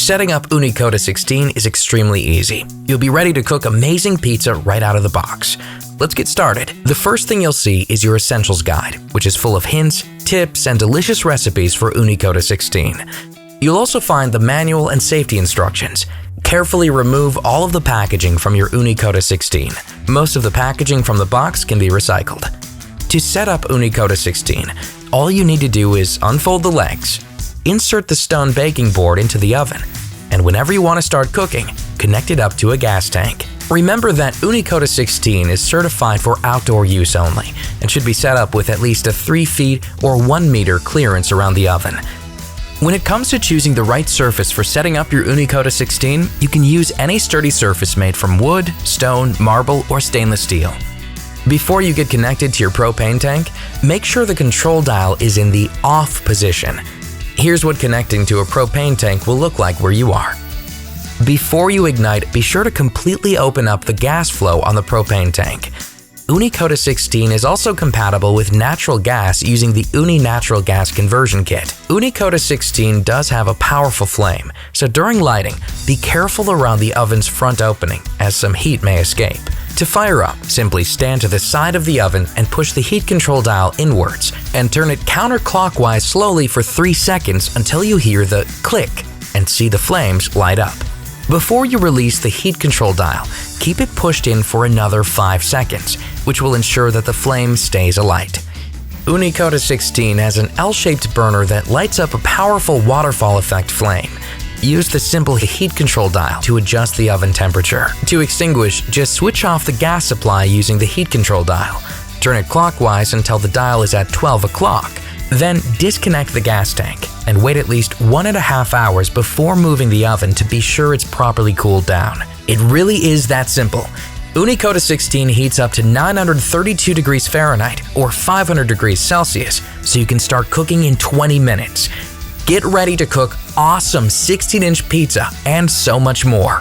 Setting up Ooni Koda 16 is extremely easy. You'll be ready to cook amazing pizza right out of the box. Let's get started. The first thing you'll see is your essentials guide, which is full of hints, tips, and delicious recipes for Ooni Koda 16. You'll also find the manual and safety instructions. Carefully remove all of the packaging from your Ooni Koda 16. Most of the packaging from the box can be recycled. To set up Ooni Koda 16, all you need to do is unfold the legs, insert the stone baking board into the oven, and whenever you want to start cooking, connect it up to a gas tank. Remember that Ooni Koda 16 is certified for outdoor use only and should be set up with at least a 3 feet or 1 meter clearance around the oven. When it comes to choosing the right surface for setting up your Ooni Koda 16, you can use any sturdy surface made from wood, stone, marble, or stainless steel. Before you get connected to your propane tank, make sure the control dial is in the off position. Here's what connecting to a propane tank will look like where you are. Before you ignite, be sure to completely open up the gas flow on the propane tank. Ooni Koda 16 is also compatible with natural gas using the Ooni Natural Gas Conversion Kit. Ooni Koda 16 does have a powerful flame, so during lighting, be careful around the oven's front opening as some heat may escape. To fire up, simply stand to the side of the oven and push the heat control dial inwards and turn it counterclockwise slowly for 3 seconds until you hear the click and see the flames light up. Before you release the heat control dial, keep it pushed in for another 5 seconds, which will ensure that the flame stays alight. Ooni Koda 16 has an L-shaped burner that lights up a powerful waterfall effect flame. Use the simple heat control dial to adjust the oven temperature. To extinguish, just switch off the gas supply using the heat control dial. Turn it clockwise until the dial is at 12 o'clock. Then disconnect the gas tank and wait at least 1.5 hours before moving the oven to be sure it's properly cooled down. It really is that simple. Ooni Koda 16 heats up to 932 degrees Fahrenheit or 500 degrees Celsius, so you can start cooking in 20 minutes. Get ready to cook awesome 16-inch pizza and so much more.